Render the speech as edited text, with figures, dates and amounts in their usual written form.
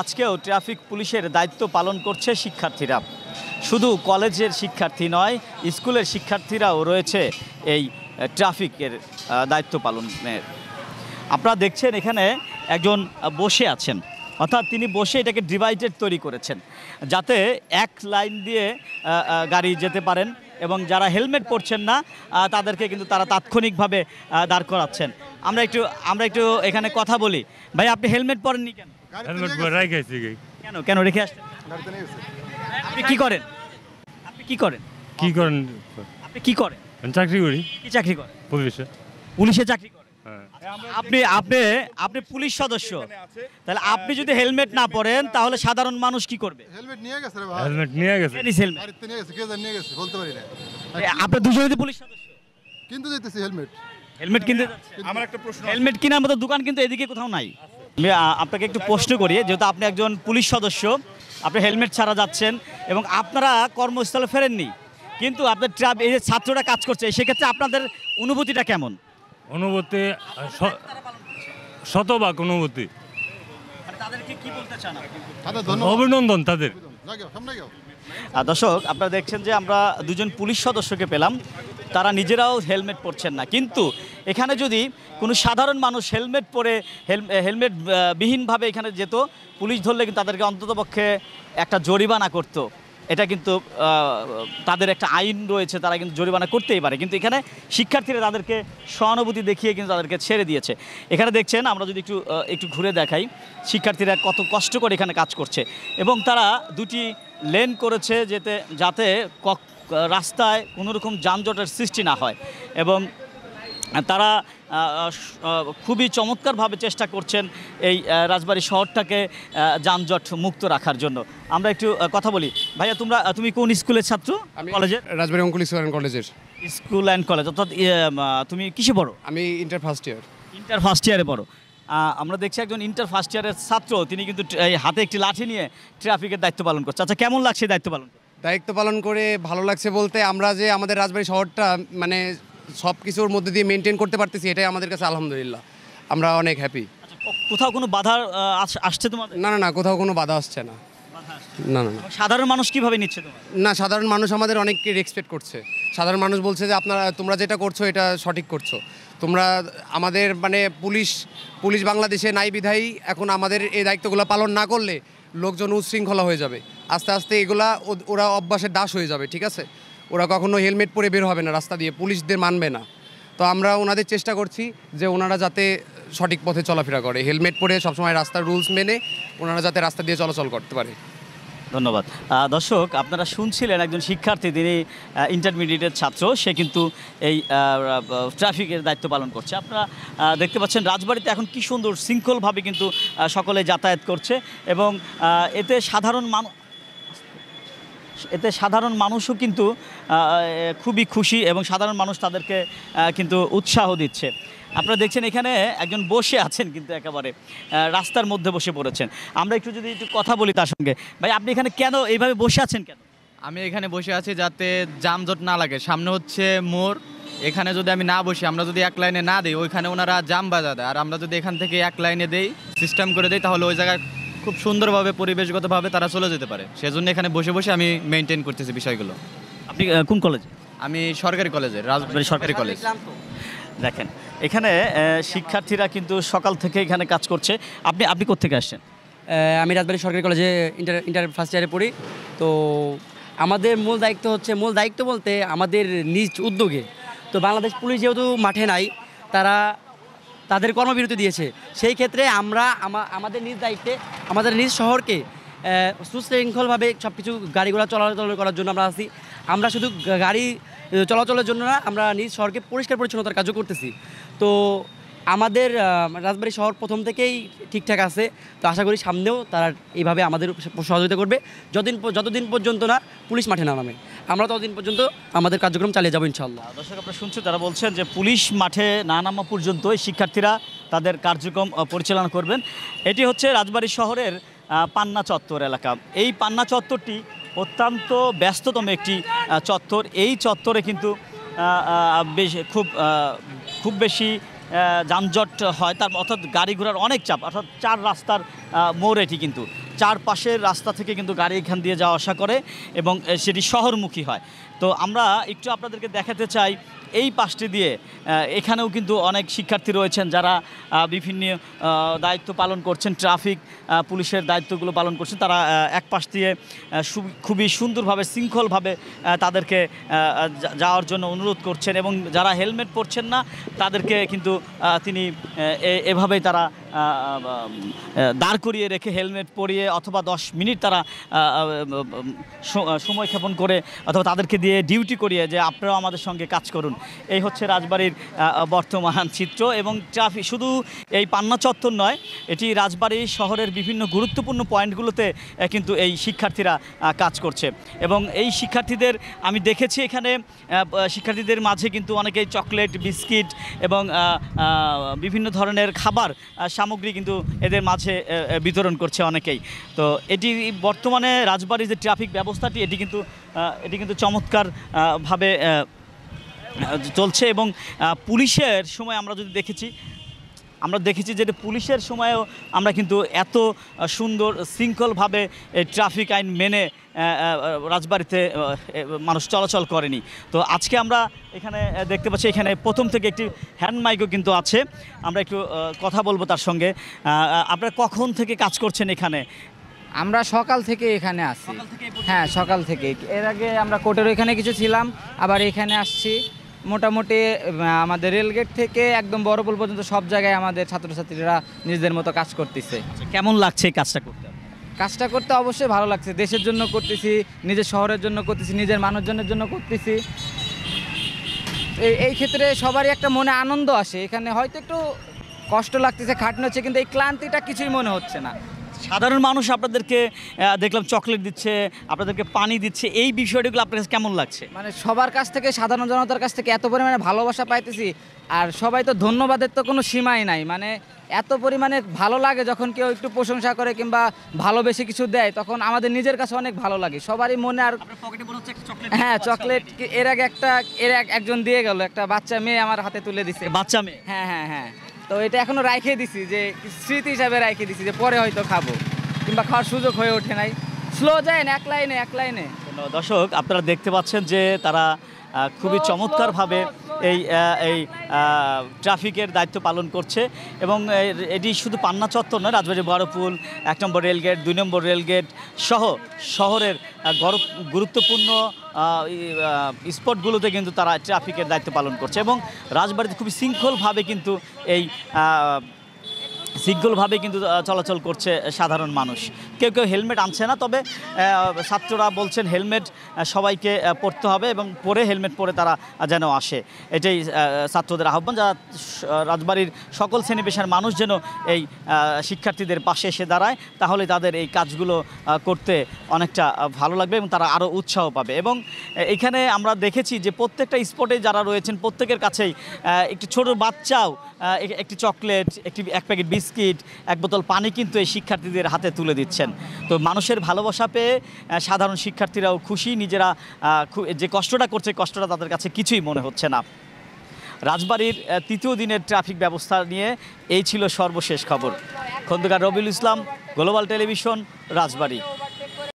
আজকেও ট্রাফিক পুলিশের দায়িত্ব পালন করছে শিক্ষার্থীরা। শুধু কলেজের শিক্ষার্থী নয়, স্কুলের শিক্ষার্থীরাও রয়েছে এই ট্রাফিকের দায়িত্ব পালনের। আপনারা দেখছেন এখানে একজন বসে আছেন, অর্থাৎ তিনি বসে এটাকে ডিভাইডেড তৈরি করেছেন যাতে এক লাইন দিয়ে গাড়ি যেতে পারেন, এবং যারা হেলমেট পরছেন না তাদেরকে কিন্তু তারা তাৎক্ষণিকভাবে দাঁড় করাচ্ছেন। আমরা একটু এখানে কথা বলি। ভাই, আপনি হেলমেট পরেননি কেন? হেলমেট পরে রেখেছি। কেন কেন রেখে আসছেন? আপনি কি করেন? আপনি কি করেন? কি করেন? আপনি কি করেন? চাকরি করি। কি চাকরি করেন? পুলিশে। পুলিশে চাকরি করেন? হ্যাঁ। আপনি আপনি আপনি পুলিশ সদস্য, তাহলে আপনি যদি হেলমেট না পরেন তাহলে সাধারণ মানুষ কি করবে? হেলমেট নিয়ে গেছে রে ভাই। হেলমেট নিয়ে গেছে। কে নিছে হেলমেট? বাড়িতে নিয়ে গেছে, কে জানি নিয়ে গেছে বলতে পারি না। আপনি দুজনেই তো পুলিশ সদস্য। কিন্তু দিতেছি হেলমেট। হেলমেট কিনতে যাচ্ছেন? আমার একটা প্রশ্ন হেলমেট কেনার মতো দোকান কিন্তু এদিকে কোথাও নাই। আমি আপনাকে একটু প্রশ্ন করি, যেহেতু আপনি একজন পুলিশ সদস্য, আপনি হেলমেট ছাড়া যাচ্ছেন এবং আপনারা কর্মস্থলে ফেরেননি, কিন্তু আপনার এই যে ছাত্ররা কাজ করছে, সেক্ষেত্রে আপনাদের অনুভূতিটা কেমন? অনুভূতি শতভাগ অনুভূতি। তাদেরকে কি বলতে চান? তাদের ধন্যবাদ। অভিনন্দন তাদের। যাও, সামনে যাও। দর্শক, আপনারা দেখছেন যে আমরা দুজন পুলিশ সদস্যকে পেলাম, তারা নিজেরাও হেলমেট পরছেন না, কিন্তু এখানে যদি কোনো সাধারণ মানুষ হেলমেট পরে হেলমেট বিহীনভাবে এখানে যেত, পুলিশ ধরলে কিন্তু তাদেরকে অন্ততপক্ষে একটা জরিমানা করতো। এটা কিন্তু তাদের একটা আইন রয়েছে, তারা কিন্তু জরিমানা করতেই পারে, কিন্তু এখানে শিক্ষার্থীরা তাদেরকে সহানুভূতি দেখিয়ে কিন্তু তাদেরকে ছেড়ে দিয়েছে। এখানে দেখছেন, আমরা যদি একটু ঘুরে দেখাই, শিক্ষার্থীরা কত কষ্ট করে এখানে কাজ করছে, এবং তারা দুটি লেন করেছে যাতে রাস্তায় কোনোরকম যানজটের সৃষ্টি না হয়, এবং তারা খুবই চমৎকারভাবে চেষ্টা করছেন এই রাজবাড়ী শহরটাকে যানজট মুক্ত রাখার জন্য। আমরা একটু কথা বলি। ভাইয়া, তুমি কোন স্কুলের ছাত্র? কলেজের? রাজবাড়ী অঙ্কুল স্কুল অ্যান্ড কলেজের। স্কুল অ্যান্ড কলেজ, অর্থাৎ তুমি কিসে পড়ো? আমি inter first year. Inter first ইয়ারে পড়ো। আমরা দেখছি একজন ইন্টার ফার্স্ট ইয়ারের ছাত্র, তিনি কিন্তু এই হাতে একটি লাঠি নিয়ে ট্রাফিকের দায়িত্ব পালন করছে। আচ্ছা, কেমন লাগছে দায়িত্ব পালন করতে? দায়িত্ব পালন করে ভালো লাগছে বলতে, আমরা যে আমাদের রাজবাড়ী শহরটা মানে সব কিছুর মধ্যে দিয়ে মেনটেন করতে পারতেছি, এটাই আমাদের কাছে আলহামদুলিল্লাহ, আমরা অনেক হ্যাপি। কোথাও কোনো বাধা আসছে তোমাদের? না না না, কোথাও কোনো বাধা আসছে না। না না না সাধারণ মানুষ কিভাবে নিচ্ছে তোমার? না, সাধারণ মানুষ আমাদের অনেককে রেসপেক্ট করছে। সাধারণ মানুষ বলছে যে তোমরা যেটা করছো এটা সঠিক করছো। তোমরা আমাদের মানে পুলিশ বাংলাদেশে নাই বিধায়ী, এখন আমাদের এই দায়িত্বগুলো পালন না করলে লোকজন উচ্ছৃঙ্খলা হয়ে যাবে। আস্তে আস্তে ওরা অভ্যাসের দাস হয়ে যাবে, ঠিক আছে? ওরা কখনো হেলমেট পরে বের হবে না রাস্তা দিয়ে, পুলিশদের মানবে না। তো আমরা ওনাদের চেষ্টা করছি যে ওনারা যাতে সঠিক পথে চলাফেরা করে, হেলমেট পরে সবসময় রাস্তার রুলস মেনে ওনারা যাতে রাস্তা দিয়ে চলাচল করতে পারে। ধন্যবাদ। দর্শক, আপনারা শুনছিলেন একজন শিক্ষার্থী, তিনি ইন্টারমিডিয়েটের ছাত্র, সে কিন্তু এই ট্রাফিকের দায়িত্ব পালন করছে। আপনারা দেখতে পাচ্ছেন রাজবাড়িতে এখন কি সুন্দর শৃঙ্খলভাবে কিন্তু সকলে যাতায়াত করছে, এবং এতে সাধারণ মানুষও কিন্তু খুবই খুশি, এবং সাধারণ মানুষ তাদেরকে কিন্তু উৎসাহ দিচ্ছে। আপনারা দেখছেন এখানে একজন বসে আছেন, কিন্তু একেবারে রাস্তার মধ্যে বসে পড়েছেন। আমরা একটু কথা বলি তার সঙ্গে। ভাই, আপনি এখানে কেন এইভাবে বসে আছেন কেন? আমি এখানে বসে আছি যাতে যানজট না লাগে। সামনে হচ্ছে মোড়, এখানে যদি আমি না বসি, আমরা যদি এক লাইনে না দিই, ওইখানে ওনারা জাম বাজা দেয়, আর আমরা যদি এখান থেকে এক লাইনে দেই, সিস্টেম করে দেই, তাহলে ওই জায়গায় খুব সুন্দরভাবে পরিবেশগতভাবে তারা চলে যেতে পারে। সেজন্য এখানে বসে বসে আমি মেনটেন করতেছি বিষয়গুলো। আপনি কোন কলেজে? আমি সরকারি কলেজে, রাজবাড়ী সরকারি কলেজ। দেখেন এখানে শিক্ষার্থীরা কিন্তু সকাল থেকে এখানে কাজ করছে। আপনি কোত্থেকে আসছেন? আমি রাজবাড়ী সরকারি কলেজে ইন্টার ফার্স্ট ইয়ারে পড়ি। তো আমাদের মূল দায়িত্ব বলতে আমাদের নিজ উদ্যোগে, তো বাংলাদেশ পুলিশ যেহেতু মাঠে নাই, তাদের কর্মবিরতি দিয়েছে, সেই ক্ষেত্রে আমরা আমাদের নিজ দায়িত্বে আমাদের নিজ শহরকে সুশৃঙ্খলভাবে সব কিছু গাড়িগুলো চলাচল করার জন্য আমরা আছি। আমরা শুধু গাড়ি চলাচলের জন্য না, আমরা নিজ শহরকে পরিষ্কার পরিচ্ছন্নতার কাজও করতেছি। তো আমাদের রাজবাড়ী শহর প্রথম থেকেই ঠিকঠাক আছে, তো আশা করি সামনেও তারা এইভাবে আমাদের সহযোগিতা করবে। যতদিন পর্যন্ত না পুলিশ মাঠে না নামে, আমরা ততদিন পর্যন্ত আমাদের কার্যক্রম চালিয়ে যাবো ইনশাআল্লাহ। দর্শক, আপনারা শুনছেন, তারা বলছেন যে পুলিশ মাঠে না নামা পর্যন্ত শিক্ষার্থীরা তাদের কার্যক্রম পরিচালনা করবেন। এটি হচ্ছে রাজবাড়ী শহরের পান্না চত্বর এলাকা। এই পান্না চত্বরটি অত্যন্ত ব্যস্ততম একটি চত্বর। এই চত্বরে কিন্তু খুব বেশি যানজট হয়, অর্থাৎ গাড়ি ঘোড়ার অনেক চাপ, অর্থাৎ চার রাস্তার মোড় এটি কিন্তু। চারপাশের রাস্তা থেকে কিন্তু গাড়ি এখান দিয়ে যাওয়া আসা করে এবং সেটি শহরমুখী হয়। তো আমরা একটু আপনাদেরকে দেখাতে চাই এই পাশটি দিয়ে এখানেও কিন্তু অনেক শিক্ষার্থী রয়েছেন যারা বিভিন্ন দায়িত্ব পালন করছেন, ট্রাফিক পুলিশের দায়িত্বগুলো পালন করছেন। তারা এক পাশ দিয়ে খুবই সুন্দরভাবে শৃঙ্খলভাবে তাদেরকে যাওয়ার জন্য অনুরোধ করছেন এবং যারা হেলমেট পরছেন না তাদেরকে কিন্তু তিনি এভাবেই তারা দাঁড় করিয়ে রেখে হেলমেট পরিয়ে অথবা 10 মিনিট তারা সময় ক্ষেপণ করে অথবা তাদেরকে দিয়ে ডিউটি করিয়ে যে আপনারাও আমাদের সঙ্গে কাজ করুন। এই হচ্ছে রাজবাড়ির বর্তমান চিত্র এবং ট্রাফিক শুধু এই পান্না চত্বর নয়, এটি রাজবাড়ী শহরের বিভিন্ন গুরুত্বপূর্ণ পয়েন্টগুলোতে কিন্তু এই শিক্ষার্থীরা কাজ করছে এবং এই শিক্ষার্থীদের আমি দেখেছি এখানে শিক্ষার্থীদের মাঝে কিন্তু অনেকেই চকলেট, বিস্কিট এবং বিভিন্ন ধরনের খাবার সামগ্রী কিন্তু এদের মাঝে বিতরণ করছে অনেকেই। তো এটি বর্তমানে রাজবাড়ির যে ট্রাফিক ব্যবস্থাটি এটি কিন্তু চমৎকারভাবে চলছে এবং পুলিশের সময় আমরা যদি দেখেছি যে পুলিশের সময়েও আমরা কিন্তু এত সুন্দর শৃঙ্খলভাবে ট্রাফিক আইন মেনে রাজবাড়িতে মানুষ চলাচল করেনি। তো আজকে আমরা এখানে দেখতে পাচ্ছি এখানে প্রথম থেকে একটি হ্যান্ড মাইকও কিন্তু আছে, আমরা একটু কথা বলবো তার সঙ্গে। আপনারা কখন থেকে কাজ করছেন এখানে? আমরা সকাল থেকে এখানে আসছি। হ্যাঁ, সকাল থেকে। এর আগে আমরা কোর্টের এখানে কিছু ছিলাম, আবার এখানে আসছি। মোটামুটি আমাদের রেলগেট থেকে একদম বড়পুল পর্যন্ত সব জায়গায় আমাদের ছাত্রছাত্রীরা নিজেদের মতো কাজ করতেছে। কেমন লাগছে এই কাজটা করতে? কাজটা করতে অবশ্যই ভালো লাগছে। দেশের জন্য করতেছি, নিজের শহরের জন্য করতেছি, নিজের মানুষজনের জন্য করতেছি। এই ক্ষেত্রে সবারই একটা মনে আনন্দ আসে। এখানে হয়তো একটু কষ্ট লাগতেছে, খাটনি হচ্ছে, কিন্তু এই ক্লান্তিটা কিছুই মনে হচ্ছে না। সাধারণ মানুষ আপনাদেরকে দেখলাম চকলেট দিচ্ছে, আপনাদেরকে পানি দিচ্ছে, এই বিষয়গুলো আপনার কাছে কেমন লাগছে? মানে সবার কাছ থেকে, সাধারণ জনতার কাছ থেকে এত পরিমাণে ভালোবাসা পাইতেছি, আর সবাই তো ধন্যবাদের তো কোনো সীমাই নাই। মানে এত পরিমাণে ভালো লাগে যখন কেউ একটু প্রশংসা করে কিংবা ভালোবেসে কিছু দেয়, তখন আমাদের নিজের কাছে অনেক ভালো লাগে সবারই মনে। আর হ্যাঁ, চকলেট এর আগে একজন দিয়ে গেল, একটা বাচ্চা মেয়ে আমার হাতে তুলে দিছে। বাচ্চা মেয়ে? হ্যাঁ হ্যাঁ হ্যাঁ। তো এটা এখনো রাইখে দিছি, যে স্মৃতি হিসাবে রাইখে দিছি, যে পরে হয়তো খাবো কিংবা খাওয়ার সুযোগ হয়ে ওঠে নাই। স্লো যায় না, এক লাইনে। দর্শক আপনারা দেখতে পাচ্ছেন যে তারা খুবই চমৎকারভাবে এই ট্রাফিকের দায়িত্ব পালন করছে এবং এটি শুধু পান্না চত্বর নয়, রাজবাড়ী বড়পুল, 1 নম্বর রেলগেট, 2 নম্বর রেলগেট সহ শহরের গুরুত্বপূর্ণ স্পটগুলোতে কিন্তু তারা ট্রাফিকের দায়িত্ব পালন করছে এবং রাজবাড়িতে খুবই শৃঙ্খলভাবে কিন্তু চলাচল করছে সাধারণ মানুষ। কেউ হেলমেট আনছে না, তবে ছাত্ররা বলছেন হেলমেট সবাইকে পরতে হবে এবং হেলমেট পরে তারা যেন আসে, এটাই ছাত্রদের আহ্বান। যা রাজবাড়ির সকল শ্রেণী পেশার মানুষ যেন এই শিক্ষার্থীদের পাশে এসে দাঁড়ায়, তাহলে তাদের এই কাজগুলো করতে অনেকটা ভালো লাগবে এবং তারা আরও উৎসাহ পাবে। এবং এখানে আমরা দেখেছি যে প্রত্যেকটা স্পটে যারা রয়েছেন প্রত্যেকের কাছেই একটি ছোট বাচ্চাও একটি চকলেট, এক প্যাকেট বিস্কিট, 1 বোতল পানি কিন্তু এই শিক্ষার্থীদের হাতে তুলে দিচ্ছেন। তো মানুষের ভালোবাসা পেয়ে সাধারণ শিক্ষার্থীরাও খুশি, নিজেরা যে কষ্টটা করছে কষ্টটা তাদের কাছে কিছুই মনে হচ্ছে না। রাজবাড়ির 3য় দিনের ট্রাফিক ব্যবস্থা নিয়ে এই ছিল সর্বশেষ খবর। খন্দকার রবিউল ইসলাম, গ্লোবাল টেলিভিশন, রাজবাড়ী।